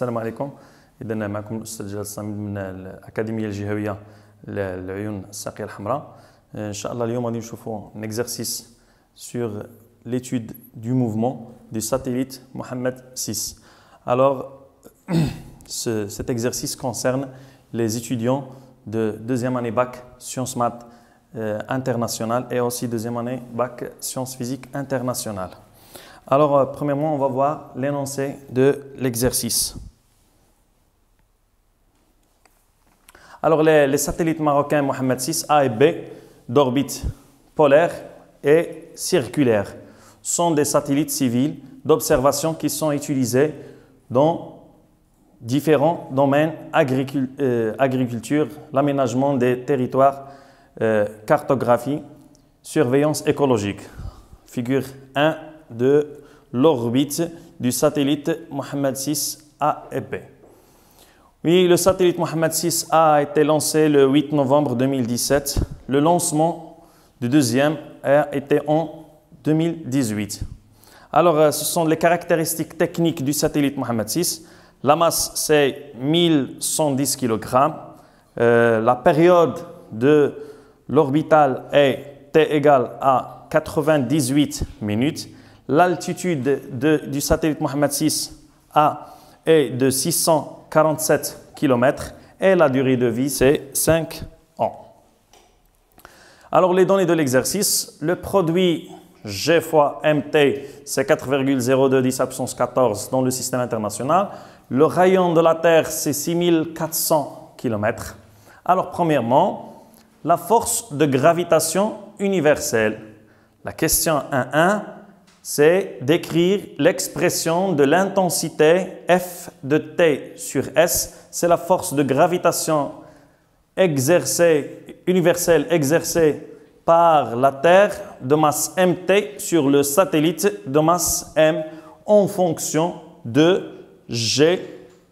السلام عليكم. إذا معكم الأستاذ جلال الصامد من الأكاديمية الجهوية للعيون الساقية الحمراء. إن شاء الله اليوم غادي نشوفوا un exercice sur l'étude du mouvement du satellite Mohammed 6. Alors, cet exercice concerne les étudiants de deuxième année bac sciences maths internationales et aussi deuxième année bac sciences physiques internationales. Alors, premièrement, on va voir l'énoncé de l'exercice. Alors, les satellites marocains Mohammed 6 A et B d'orbite polaire et circulaire sont des satellites civils d'observation qui sont utilisés dans différents domaines, agriculture, l'aménagement des territoires, cartographie, surveillance écologique. Figure 1 de l'orbite du satellite Mohammed 6 A et B. Oui, le satellite Mohammed 6 A été lancé le 8 novembre 2017. Le lancement du deuxième a été en 2018. Alors, ce sont les caractéristiques techniques du satellite Mohammed 6. La masse, c'est 1110 kg. La période de l'orbital est T égale à 98 minutes. L'altitude du satellite Mohammed 6 A est de 647 km et la durée de vie, c'est 5 ans. Alors, les données de l'exercice, le produit G fois MT, c'est 4,02 10 à puissance 14 dans le système international. Le rayon de la Terre, c'est 6400 km. Alors, premièrement, la force de gravitation universelle. La question 1.1, c'est d'écrire l'expression de l'intensité F de T sur S. C'est la force de gravitation universelle exercée par la Terre de masse MT sur le satellite de masse M en fonction de G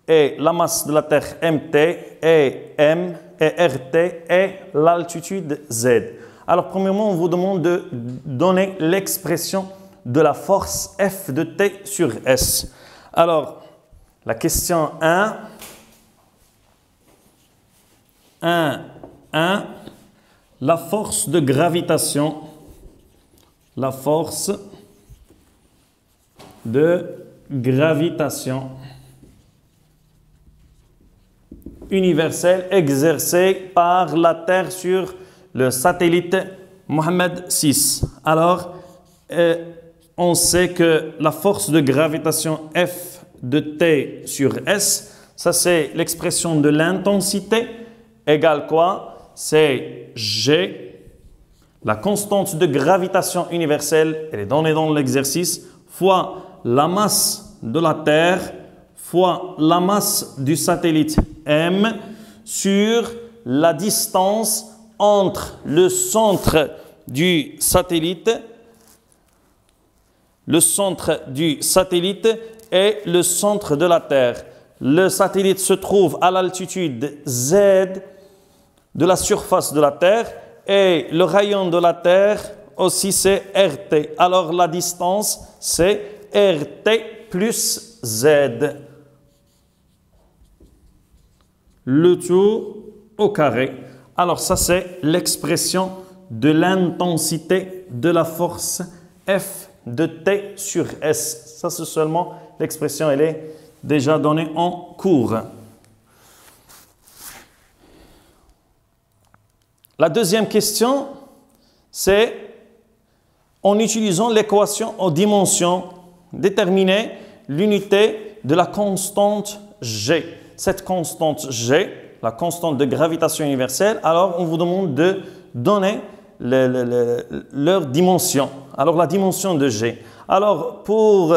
et la masse de la Terre MT et M et RT et l'altitude Z. Alors, premièrement, on vous demande de donner l'expression de la force F de T sur S. Alors, la question 1, la force de gravitation, universelle exercée par la Terre sur le satellite Mohammed 6. Alors, on sait que la force de gravitation F de T sur S, ça c'est l'expression de l'intensité, égale quoi? C'est G, la constante de gravitation universelle, elle est donnée dans l'exercice, fois la masse de la Terre, fois la masse du satellite M, sur la distance entre le centre du satellite et le centre de la Terre. Le satellite se trouve à l'altitude Z de la surface de la Terre et le rayon de la Terre aussi c'est RT. Alors la distance c'est RT plus Z. Le tout au carré. Alors ça c'est l'expression de l'intensité de la force F de T sur S. Ça c'est seulement l'expression, elle est déjà donnée en cours. La deuxième question, c'est en utilisant l'équation aux dimensions, déterminer l'unité de la constante G. Cette constante G, la constante de gravitation universelle, alors on vous demande de donner leur dimension. Alors la dimension de G. Alors pour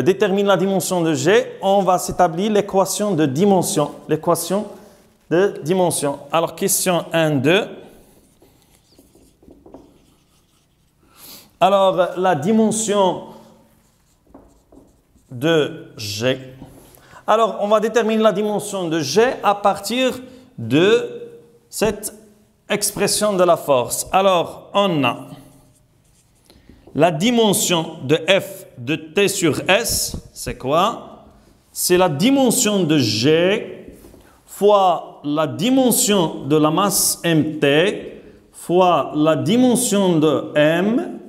déterminer la dimension de G, on va s'établir l'équation de dimension. L'équation de dimension. Alors question 1, 2. Alors, la dimension de G. Alors, on va déterminer la dimension de G à partir de cette expression de la force. Alors, on a la dimension de F de T sur S, c'est quoi? c'est la dimension de G fois la dimension de la masse MT fois la dimension de M,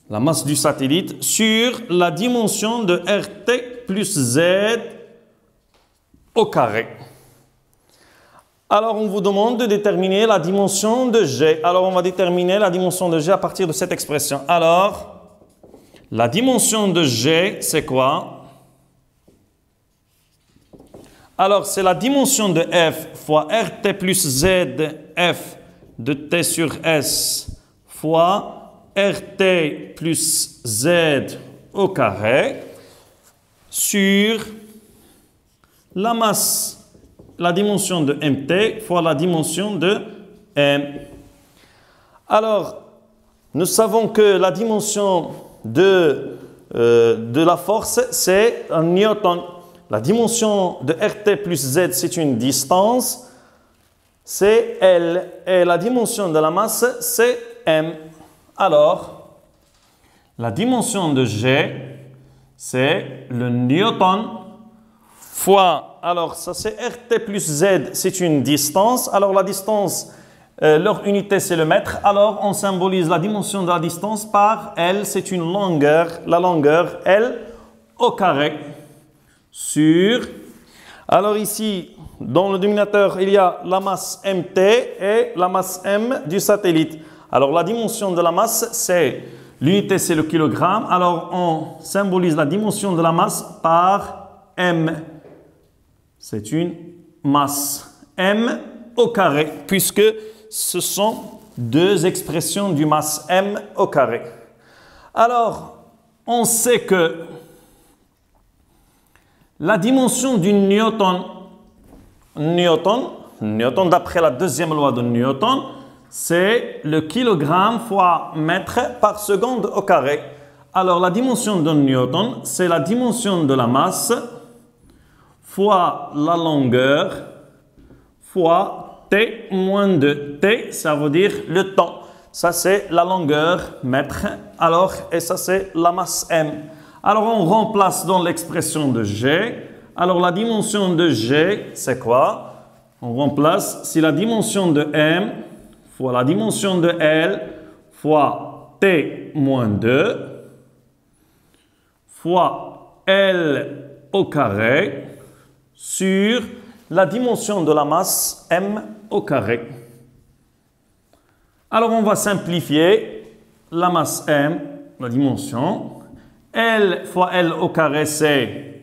la masse du satellite, sur la dimension de RT plus Z au carré. Alors, on vous demande de déterminer la dimension de G. Alors, on va déterminer la dimension de G à partir de cette expression. Alors, la dimension de G, c'est quoi? Alors, c'est la dimension de F fois RT plus Z, F de T sur S, fois RT plus Z au carré, sur la masse, la dimension de MT fois la dimension de M. Alors, nous savons que la dimension de la force, c'est un newton. La dimension de RT plus Z, c'est une distance, c'est L. Et la dimension de la masse, c'est M. Alors, la dimension de G, c'est le newton fois, alors ça c'est RT plus Z, c'est une distance. Alors la distance, leur unité c'est le mètre. Alors on symbolise la dimension de la distance par L, c'est une longueur, la longueur L au carré sur. Alors ici, dans le dénominateur, il y a la masse MT et la masse M du satellite. Alors la dimension de la masse, c'est, l'unité c'est le kilogramme. Alors on symbolise la dimension de la masse par M. C'est une masse M au carré, puisque ce sont deux expressions du masse M au carré. Alors, on sait que la dimension du Newton d'après la deuxième loi de Newton, c'est le kilogramme fois mètre par seconde au carré. Alors, la dimension de Newton, c'est la dimension de la masse fois la longueur fois T moins 2. T, ça veut dire le temps. Ça, c'est la longueur mètre. Alors, et ça, c'est la masse M. Alors, on remplace dans l'expression de G. Alors, la dimension de G, c'est quoi? On remplace, c'est la dimension de M fois la dimension de L fois T moins 2 fois L au carré sur la dimension de la masse M au carré. Alors, on va simplifier la masse M, la dimension. L fois L au carré, c'est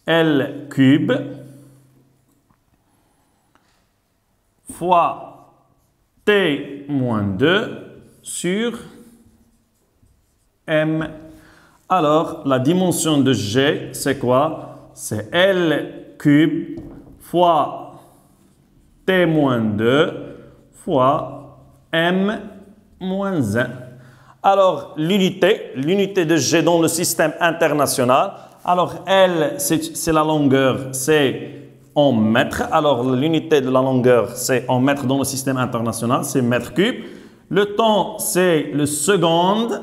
L cube fois T moins 2 sur M. Alors, la dimension de G, c'est quoi? C'est L cube fois T moins 2 fois M moins 1. Alors, l'unité de G dans le système international. Alors, L, c'est la longueur, c'est en mètres. Alors, l'unité de la longueur, c'est en mètres dans le système international, c'est mètre cube. Le temps, c'est le seconde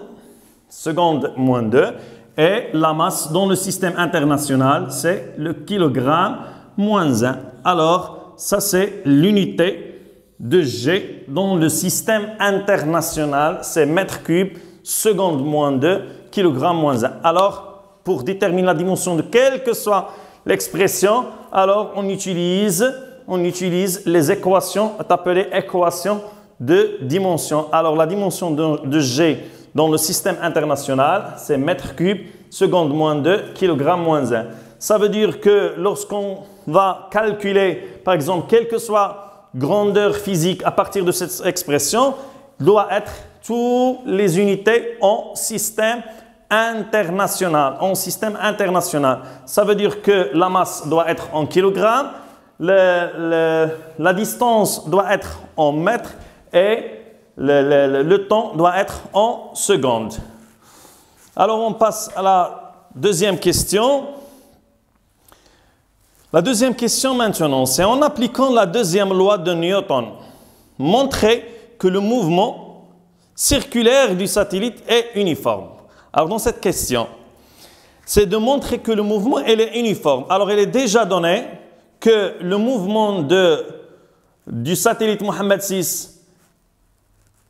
moins 2. Et la masse dans le système international, c'est le kilogramme moins 1. Alors, ça, c'est l'unité de G dans le système international, c'est mètre cube, seconde moins 2, kilogramme moins 1. Alors, pour déterminer la dimension de quelle que soit l'expression, alors on utilise les équations appelées équations de dimension. Alors, la dimension de G dans le système international, c'est mètre cube, seconde moins 2, kilogramme moins 1. Ça veut dire que lorsqu'on va calculer, par exemple, quelle que soit grandeur physique à partir de cette expression, doit être toutes les unités en système international. Ça veut dire que la masse doit être en kilogrammes, la distance doit être en mètres et le temps doit être en secondes. Alors, on passe à la deuxième question. La deuxième question maintenant, c'est en appliquant la deuxième loi de Newton, montrer que le mouvement circulaire du satellite est uniforme. Alors, dans cette question, c'est de montrer que le mouvement il est uniforme. Alors, il est déjà donné que le mouvement du satellite Mohammed VI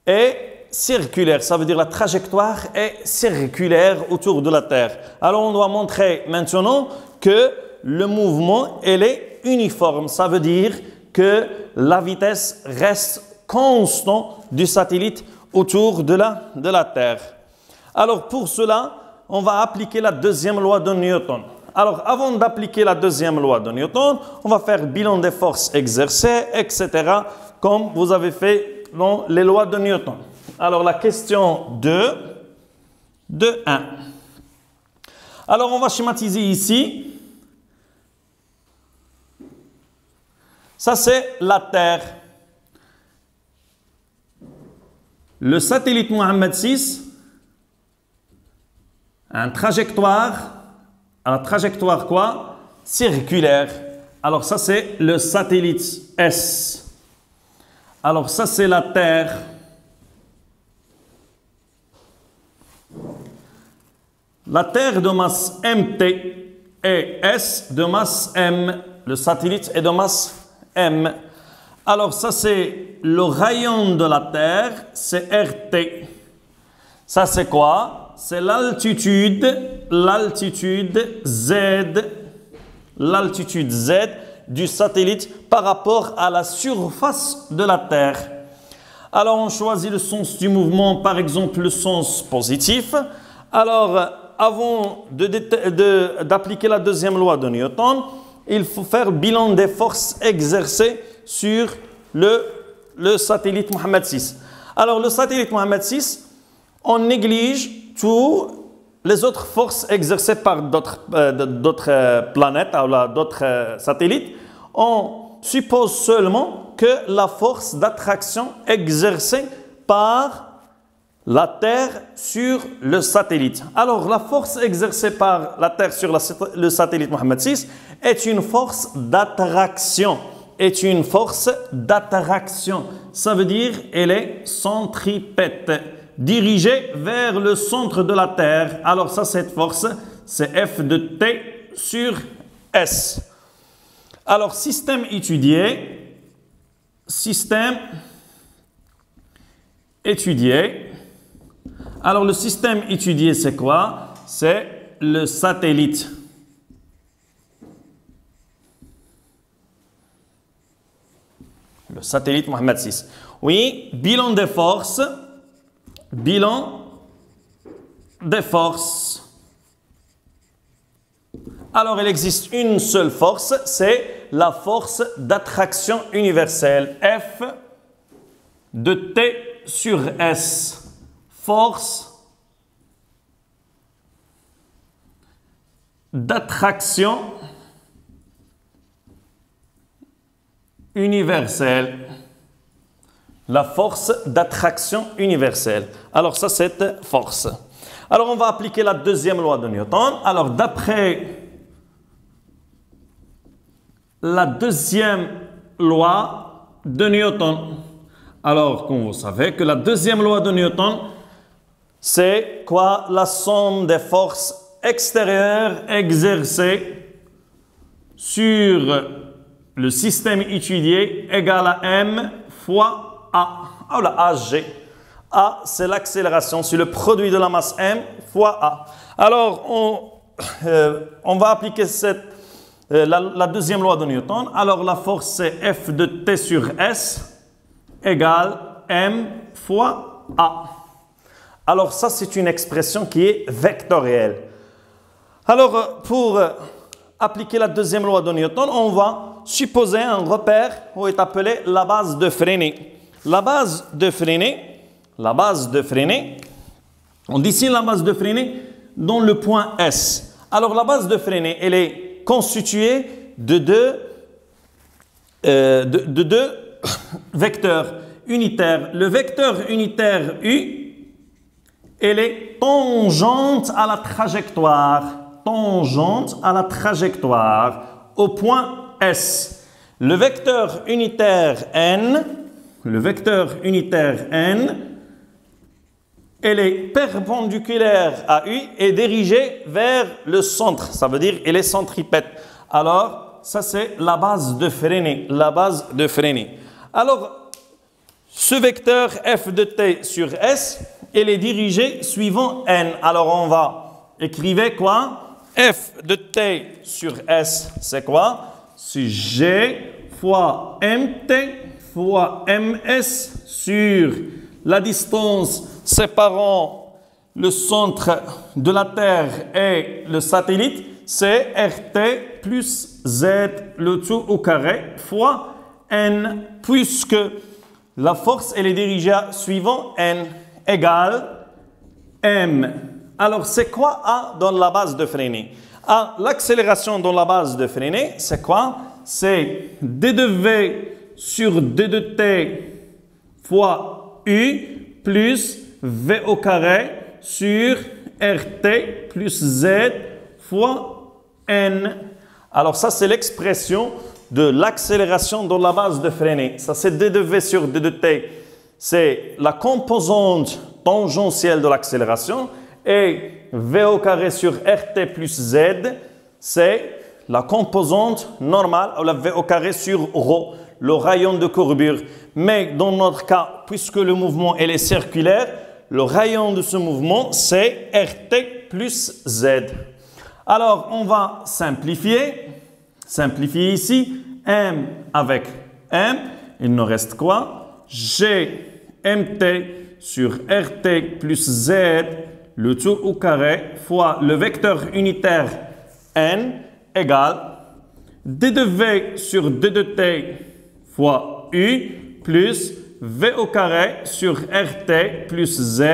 est circulaire. Ça veut dire la trajectoire est circulaire autour de la Terre. Alors, on doit montrer maintenant que le mouvement il est uniforme. Ça veut dire que la vitesse reste constante du satellite autour de la Terre. Alors, pour cela, on va appliquer la deuxième loi de Newton. Alors, avant d'appliquer la deuxième loi de Newton, on va faire bilan des forces exercées, etc., comme vous avez fait dans les lois de Newton. Alors, la question 2.1. Alors, on va schématiser ici. Ça, c'est la Terre. Le satellite Mohammed VI a une trajectoire. La trajectoire quoi? Circulaire. Alors ça c'est le satellite S. Alors ça c'est la Terre. La Terre de masse MT et S de masse M. Le satellite est de masse M. Alors ça c'est le rayon de la Terre, c'est RT. Ça c'est quoi? C'est l'altitude Z du satellite par rapport à la surface de la Terre. Alors, on choisit le sens du mouvement, par exemple, le sens positif. Alors, avant d'appliquer la deuxième loi de Newton, il faut faire le bilan des forces exercées sur le satellite Mohammed VI. Alors, le satellite Mohammed VI, on néglige toutes les autres forces exercées par d'autres planètes ou d'autres satellites. On suppose seulement que la force d'attraction exercée par la Terre sur le satellite. Alors, la force exercée par la Terre sur le satellite Mohammed VI est une force d'attraction. Ça veut dire qu'elle est centripète, dirigée vers le centre de la Terre. Alors ça, cette force, c'est F de T sur S. Alors, système étudié. Alors, le système étudié, c'est quoi? C'est le satellite. Le satellite Mohammed VI. Oui, bilan des forces. Alors, il existe une seule force, c'est la force d'attraction universelle. F de T sur S. Force d'attraction universelle. La force d'attraction universelle. Alors ça, cette force. Alors on va appliquer la deuxième loi de Newton. Alors d'après la deuxième loi de Newton, alors comme vous savez que la deuxième loi de Newton, c'est quoi? La somme des forces extérieures exercées sur le système étudié égale à M fois A, ou la AG. A, c'est l'accélération, c'est le produit de la masse M fois A. Alors, on va appliquer la deuxième loi de Newton. Alors, la force, c'est F de T sur S égale M fois A. Alors, ça, c'est une expression qui est vectorielle. Alors, pour appliquer la deuxième loi de Newton, on va supposer un repère qui est appelé la base de Freinet. La base de Freinet, on dessine la base de Freinet dans le point S. Alors, la base de Freinet, elle est constituée de deux vecteurs unitaires. Le vecteur unitaire U, elle est tangente à la trajectoire au point S. Le vecteur unitaire N, elle est perpendiculaire à U et dirigée vers le centre. Ça veut dire elle est centripète. Alors, ça c'est la base de Freinet. La base de Freinet. Alors, ce vecteur f de t sur S, elle est dirigée suivant n. Alors, on va écrire quoi? F de t sur S, c'est quoi? C'est G fois mt fois ms sur la distance séparant le centre de la Terre et le satellite, c'est RT plus Z le tout au carré fois N, puisque la force elle est dirigée suivant N égale M. Alors, c'est quoi A dans la base de Freinet? A, l'accélération dans la base de Freinet, c'est quoi? C'est d de V sur d de t fois U plus V au carré sur RT plus Z fois N. Alors ça, c'est l'expression de l'accélération dans la base de Freinet. Ça, c'est d de V sur d de t. C'est la composante tangentielle de l'accélération. Et V au carré sur RT plus Z, c'est la composante normale, ou la V au carré sur ρ, le rayon de courbure. Mais dans notre cas, puisque le mouvement est circulaire, le rayon de ce mouvement, c'est RT plus Z. Alors, on va simplifier. Simplifier ici. M avec M. Il nous reste quoi? G MT sur RT plus Z, le tout au carré, fois le vecteur unitaire N égale d de V sur d de t fois U plus V au carré sur RT plus Z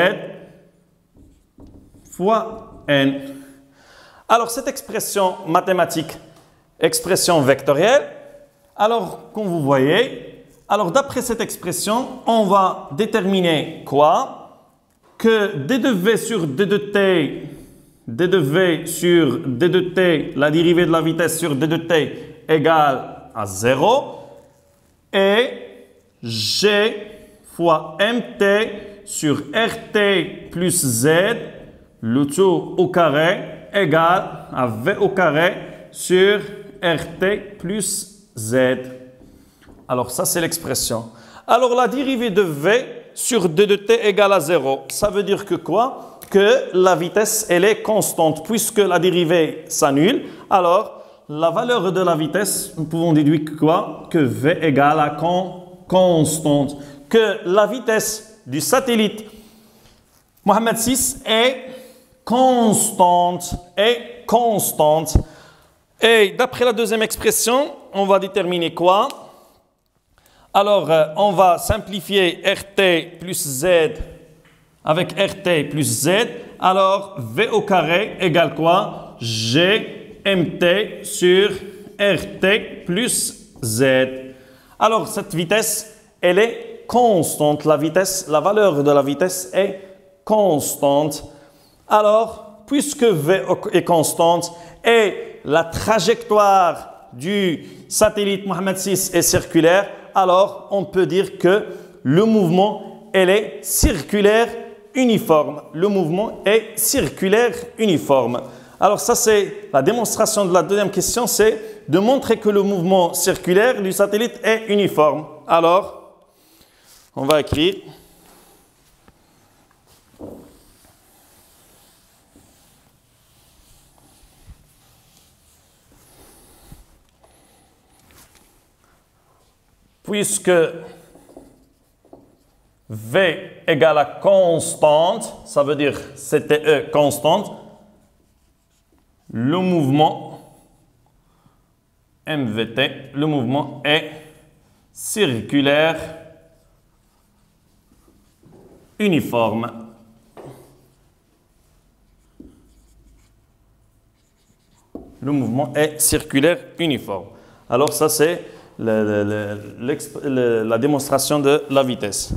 fois N. Alors, cette expression mathématique, expression vectorielle, alors, comme vous voyez, alors d'après cette expression, on va déterminer quoi? Que d de V sur d de t, d de V sur d de t, la dérivée de la vitesse sur d de t égale à 0, et G fois mt sur RT plus Z, le tout au carré, égale à V au carré sur RT plus Z. Alors ça, c'est l'expression. Alors la dérivée de V sur d de t égale à 0. Ça veut dire que quoi? Que la vitesse, elle est constante. Puisque la dérivée s'annule, alors la valeur de la vitesse, nous pouvons déduire que quoi? Que V égale à constante. Que la vitesse du satellite Mohammed VI est constante. Et d'après la deuxième expression, on va déterminer quoi? Alors, on va simplifier RT plus Z avec RT plus Z. Alors, V au carré égale quoi? G MT sur RT plus Z. Alors, cette vitesse, elle est constante. La valeur de la vitesse est constante. Alors, puisque V est constante et la trajectoire du satellite Mohammed VI est circulaire, alors on peut dire que le mouvement, elle est circulaire uniforme. Le mouvement est circulaire uniforme. Alors ça, c'est la démonstration de la deuxième question, c'est de montrer que le mouvement circulaire du satellite est uniforme. Alors, on va écrire. Puisque V égale à constante, ça veut dire CTE constante, le mouvement MVT, le mouvement est circulaire uniforme. Le mouvement est circulaire uniforme. Alors ça c'est la démonstration de la vitesse.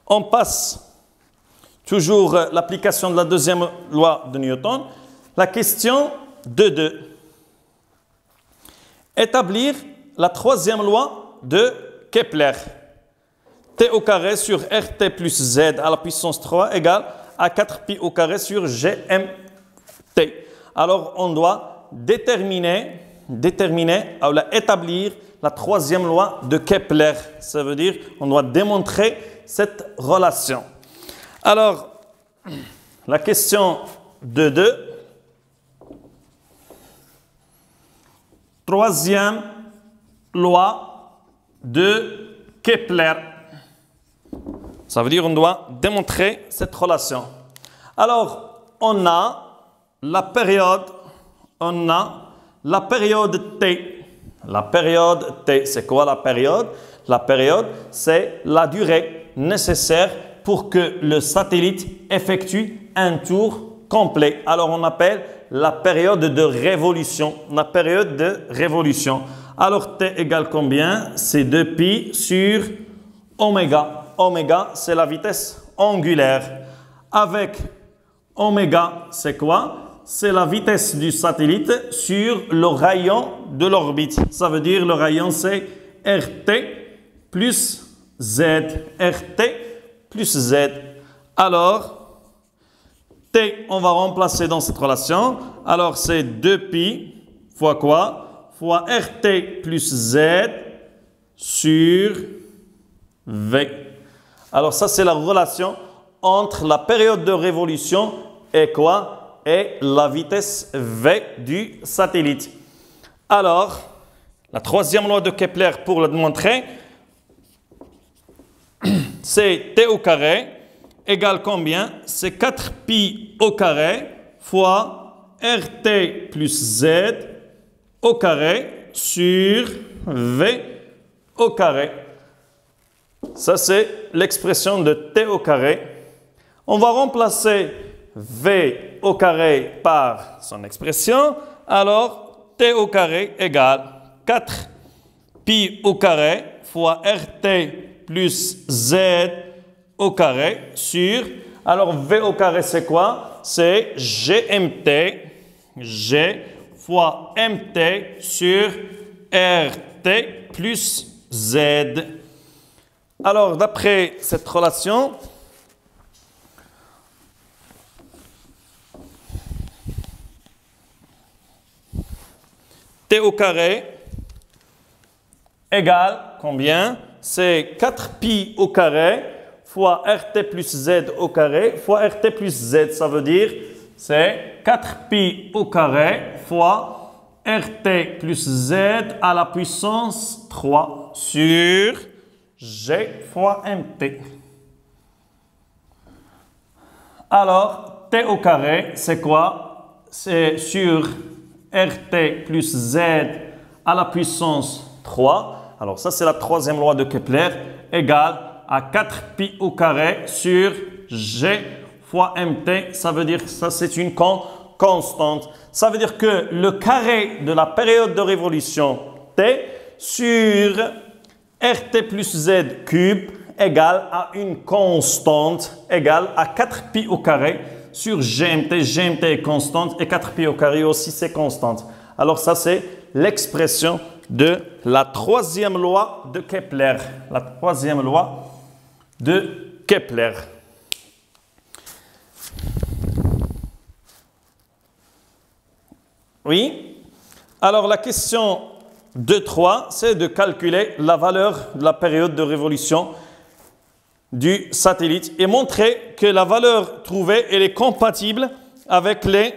On passe toujours l'application de la deuxième loi de Newton. La question 2.2. Établir la troisième loi de Kepler. T au carré sur RT plus Z à la puissance 3 égale à 4 pi au carré sur GMT. Alors, on doit déterminer, établir la troisième loi de Kepler. Ça veut dire qu'on doit démontrer cette relation. Alors, la question de 2. Troisième loi de Kepler. Ça veut dire qu'on doit démontrer cette relation. Alors, on a la période T. La période T, c'est quoi la période? La période, c'est la durée nécessaire pour que le satellite effectue un tour complet. Alors, on appelle la période de révolution. La période de révolution. Alors, T égale combien? C'est 2pi sur oméga. Oméga, c'est la vitesse angulaire. Avec oméga, c'est quoi? C'est la vitesse du satellite sur le rayon de l'orbite. Ça veut dire le rayon, c'est RT plus Z. RT plus Z. Alors, T, on va remplacer dans cette relation. Alors, c'est 2pi fois quoi? Fois RT plus Z sur V. Alors, ça, c'est la relation entre la période de révolution et quoi? Et la vitesse V du satellite. Alors, la troisième loi de Kepler pour le démontrer, c'est T au carré égale combien? C'est 4pi au carré fois RT plus Z au carré sur V au carré. Ça, c'est l'expression de T au carré. On va remplacer V au carré par son expression. Alors, T au carré égale 4pi au carré fois RT plus Z au carré sur... Alors, V au carré, c'est quoi? C'est GMT. G fois MT sur RT plus Z. Alors, d'après cette relation, T au carré égale combien? C'est 4pi au carré fois RT plus Z au carré fois RT plus Z. Ça veut dire c'est 4pi au carré fois RT plus Z à la puissance 3 sur G fois MT. Alors, T au carré, c'est quoi? C'est sur RT plus Z à la puissance 3. Alors, ça, c'est la troisième loi de Kepler, égale à 4pi au carré sur G fois MT. Ça veut dire que ça, c'est une constante. Ça veut dire que le carré de la période de révolution T sur RT plus Z cube égale à une constante égale à 4pi au carré sur GMT. GMT est constante et 4pi au carré aussi, c'est constante. Alors ça, c'est l'expression de la troisième loi de Kepler. La troisième loi de Kepler. Oui? Alors la question 2.3, c'est de calculer la valeur de la période de révolution du satellite et montrer que la valeur trouvée elle est compatible avec les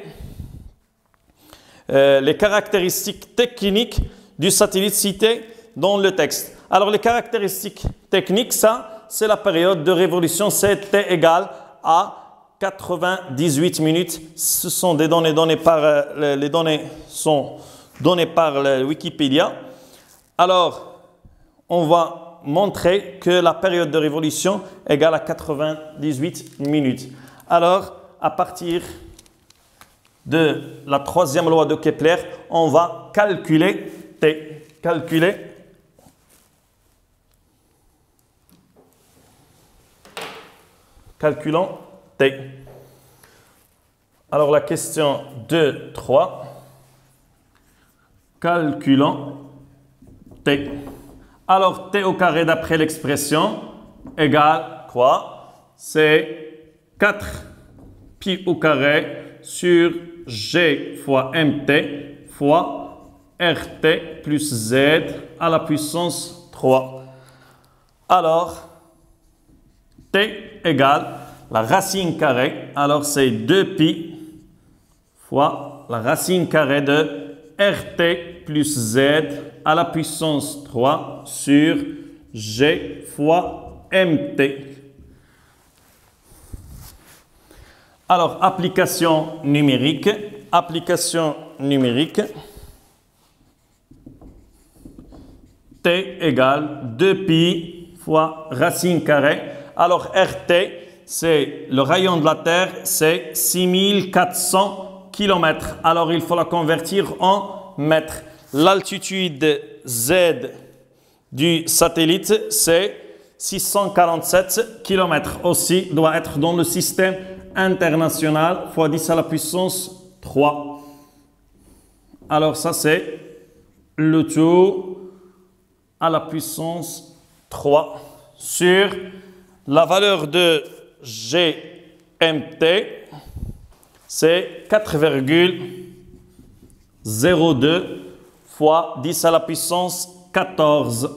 caractéristiques techniques du satellite cité dans le texte. Alors les caractéristiques techniques, ça c'est la période de révolution, c'est T égale à 98 minutes. Ce sont des données données par les données sont données par Wikipédia. Alors on va montrer que la période de révolution égale à 98 minutes. Alors, à partir de la troisième loi de Kepler, on va calculer T. Calculons T. Alors, la question 2.3. Calculons T. Alors, T au carré d'après l'expression égale quoi? C'est 4 pi au carré sur G fois MT fois RT plus Z à la puissance 3. Alors, T égale la racine carrée. Alors, c'est 2pi fois la racine carrée de RT plus Z à la puissance 3 sur G fois MT. Alors, application numérique. Application numérique. T égale 2pi fois racine carrée. Alors, RT, c'est le rayon de la Terre, c'est 6400 km. Alors, il faut la convertir en mètres. L'altitude Z du satellite, c'est 647 km. Aussi, doit être dans le système international fois 10 à la puissance 3. Alors, ça, c'est le tout à la puissance 3 sur la valeur de GMT, c'est 4,02 fois 10 à la puissance 14.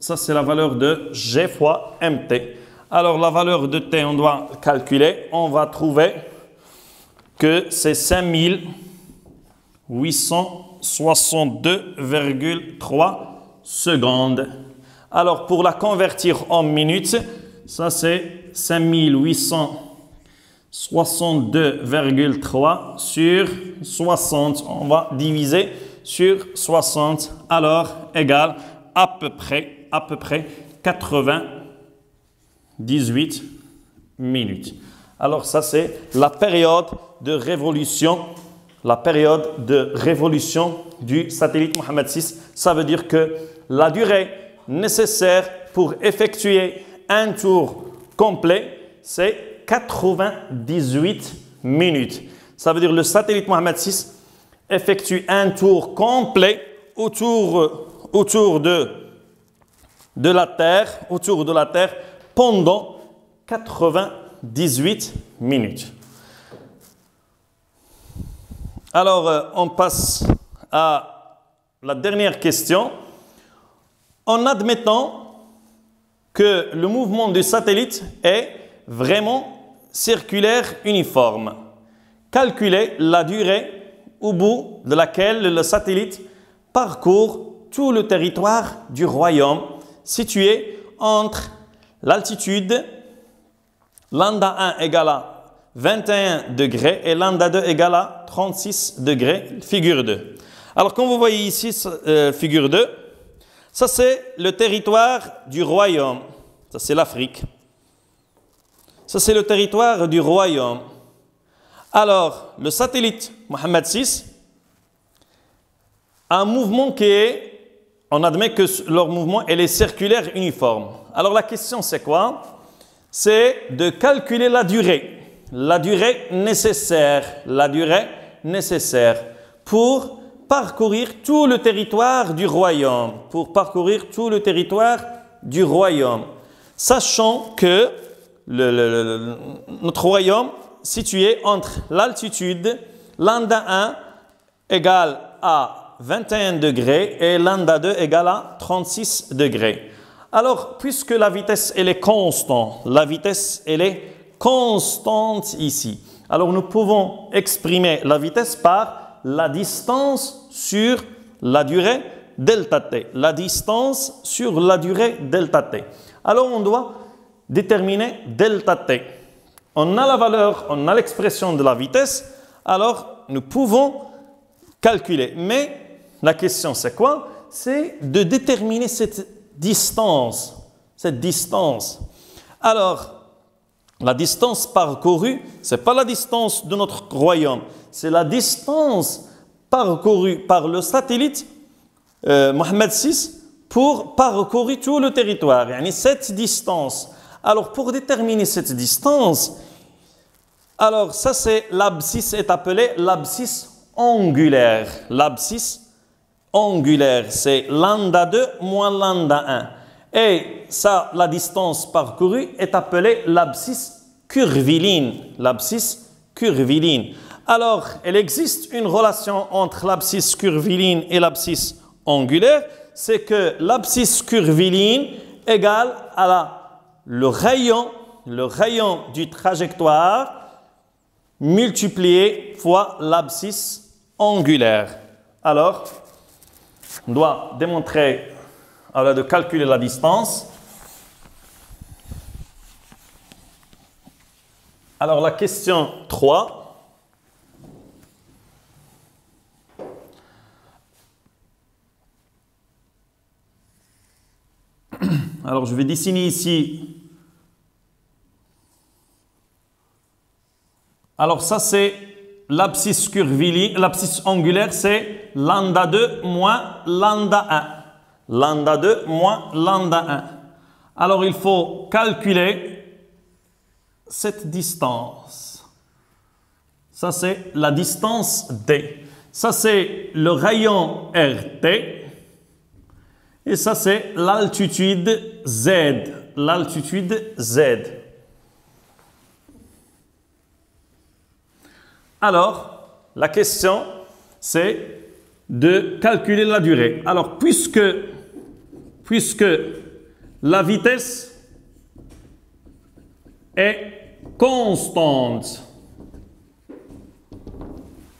Ça, c'est la valeur de G fois MT. Alors, la valeur de T, on doit calculer. On va trouver que c'est 5862,3 secondes. Alors, pour la convertir en minutes, ça c'est 5862,3 sur 60. On va diviser sur 60. Alors, égale à peu près 98 minutes. Alors, ça c'est la période de révolution. La période de révolution du satellite Mohammed VI. Ça veut dire que la durée nécessaire pour effectuer un tour complet, c'est 98 minutes. Ça veut dire que le satellite Mohammed VI effectue un tour complet autour de la Terre pendant 98 minutes. Alors, on passe à la dernière question. En admettant que le mouvement du satellite est vraiment circulaire uniforme, calculez la durée au bout de laquelle le satellite parcourt tout le territoire du royaume situé entre l'altitude lambda 1 égale à 21 degrés et lambda 2 égale à 36 degrés, figure 2. Alors, comme vous voyez ici, figure 2, ça c'est le territoire du royaume. Ça c'est l'Afrique. Ça c'est le territoire du royaume. Alors, le satellite Mohammed VI a un mouvement qui est, on admet que leur mouvement est circulaire uniforme. Alors la question c'est quoi? C'est de calculer la durée nécessaire pour parcourir tout le territoire du royaume, sachant que notre royaume situé entre l'altitude lambda 1 égale à 21 degrés et lambda 2 égale à 36 degrés. Alors, puisque la vitesse elle est constante ici. Alors, nous pouvons exprimer la vitesse par la distance sur la durée delta t. Alors, on doit déterminer delta t. On a l'expression de la vitesse, alors nous pouvons calculer. Mais la question c'est quoi? C'est de déterminer cette distance. Alors, la distance parcourue, ce n'est pas la distance de notre royaume, c'est la distance parcourue par le satellite Mohammed VI pour parcourir tout le territoire. Cette distance. Alors, pour déterminer cette distance, alors ça c'est l'abscisse est appelée l'abscisse angulaire. L'abscisse angulaire, c'est lambda 2 moins lambda 1. Et ça, la distance parcourue est appelée l'abscisse curviline. L'abscisse curviligne. Alors, il existe une relation entre l'abscisse curviligne et l'abscisse angulaire. C'est que l'abscisse curviligne égale à le rayon du trajectoire multiplié fois l'abscisse angulaire. Alors, on doit démontrer, de calculer la distance. Alors, la question 3. Alors, je vais dessiner ici. Alors, ça, c'est l'abscisse curviligne. L'abscisse angulaire, c'est lambda 2 moins lambda 1. Lambda 2 moins lambda 1. Alors, il faut calculer cette distance. Ça, c'est la distance D. Ça, c'est le rayon RT. Et ça, c'est l'altitude Z. L'altitude Z. Alors, la question, c'est de calculer la durée. Alors, puisque la vitesse est constante,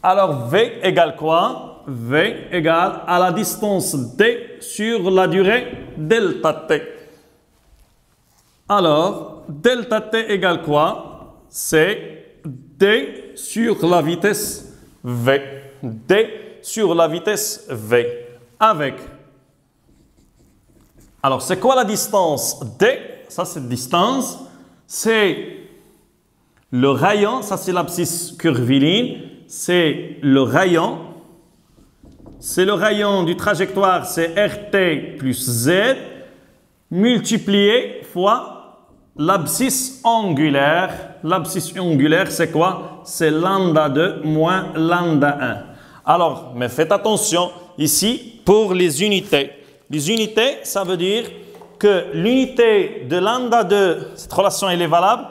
alors V égale quoi? V égale à la distance D sur la durée delta T. Alors, delta T égale quoi? C'est D sur la vitesse V. D sur la vitesse V. Avec. Alors, c'est quoi la distance D? Ça, c'est distance. C'est le rayon. Ça, c'est l'abscisse curviligne. C'est le rayon. C'est le rayon du trajectoire, c'est RT plus Z, multiplié fois l'abscisse angulaire. L'abscisse angulaire, c'est quoi? C'est lambda 2 moins lambda 1. Alors, mais faites attention ici pour les unités. Les unités, ça veut dire que l'unité de lambda 2, cette relation elle est valable,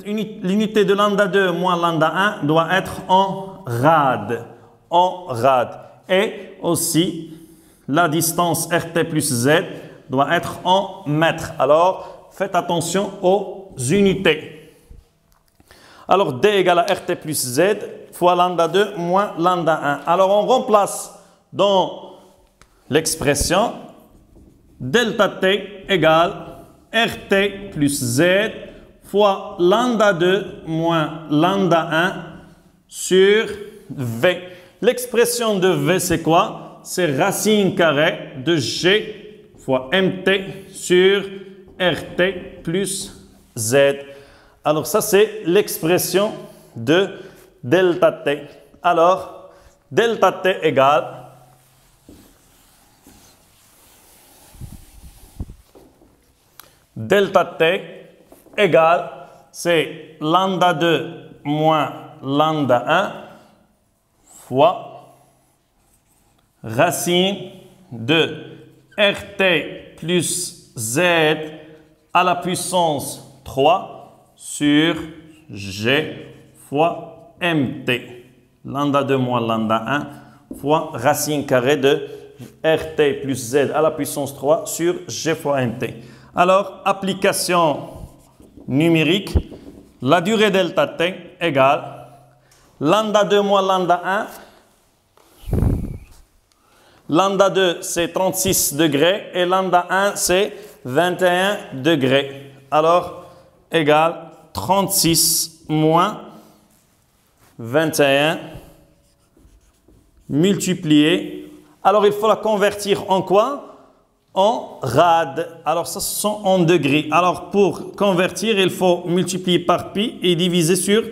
l'unité de lambda 2 moins lambda 1 doit être en rad. En rad. Et aussi, la distance RT plus Z doit être en mètres. Alors, faites attention aux unités. Alors, D égale à RT plus Z fois lambda 2 moins lambda 1. Alors, on remplace dans l'expression delta T égale RT plus Z fois lambda 2 moins lambda 1 sur V. L'expression de V, c'est quoi? C'est racine carrée de G fois MT sur RT plus Z. Alors, ça, c'est l'expression de delta T. Alors, delta T égale delta T égale, c'est lambda 2 moins lambda 1 fois racine de RT plus Z à la puissance 3 sur G fois MT. Lambda 2 moins lambda 1 fois racine carrée de RT plus Z à la puissance 3 sur G fois MT. Alors, application numérique, la durée delta T égale lambda 2 moins lambda 1. Lambda 2, c'est 36 degrés et lambda 1, c'est 21 degrés. Alors, égale 36 moins 21 multiplié. Alors, il faut la convertir en quoi? En rad. Alors, ça, ce sont en degrés. Alors, pour convertir, il faut multiplier par pi et diviser sur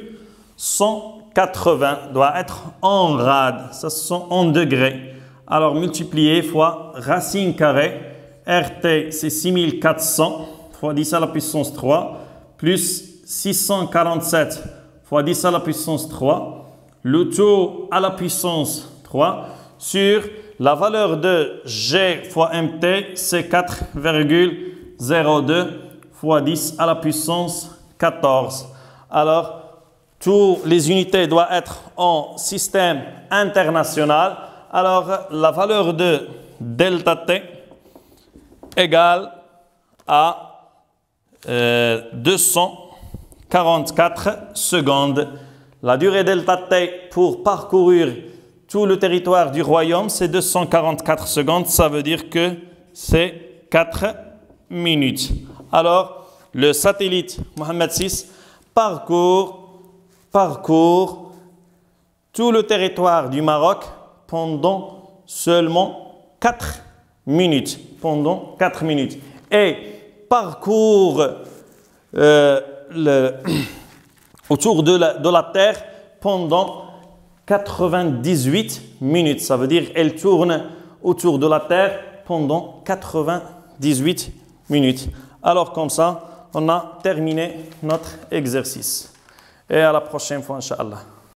180. Doit être en rad. Ça, ce sont en degrés. Alors, multiplier fois racine carrée. RT, c'est 6400 fois 10 à la puissance 3 plus 647 fois 10 à la puissance 3. Le tout à la puissance 3 sur la valeur de G fois MT, c'est 4,02 fois 10 à la puissance 14. Alors, Toutes les unités doivent être en système international. Alors, la valeur de delta T égale à 244 secondes. La durée delta T pour parcourir tout le territoire du royaume, c'est 244 secondes. Ça veut dire que c'est 4 minutes. Alors, le satellite Mohammed VI parcourt tout le territoire du Maroc pendant seulement 4 minutes. Pendant 4 minutes. Et parcourt autour de la Terre pendant 98 minutes. Ça veut dire qu'elle tourne autour de la Terre pendant 98 minutes. Alors comme ça, on a terminé notre exercice. Et à la prochaine fois, Inch'Allah.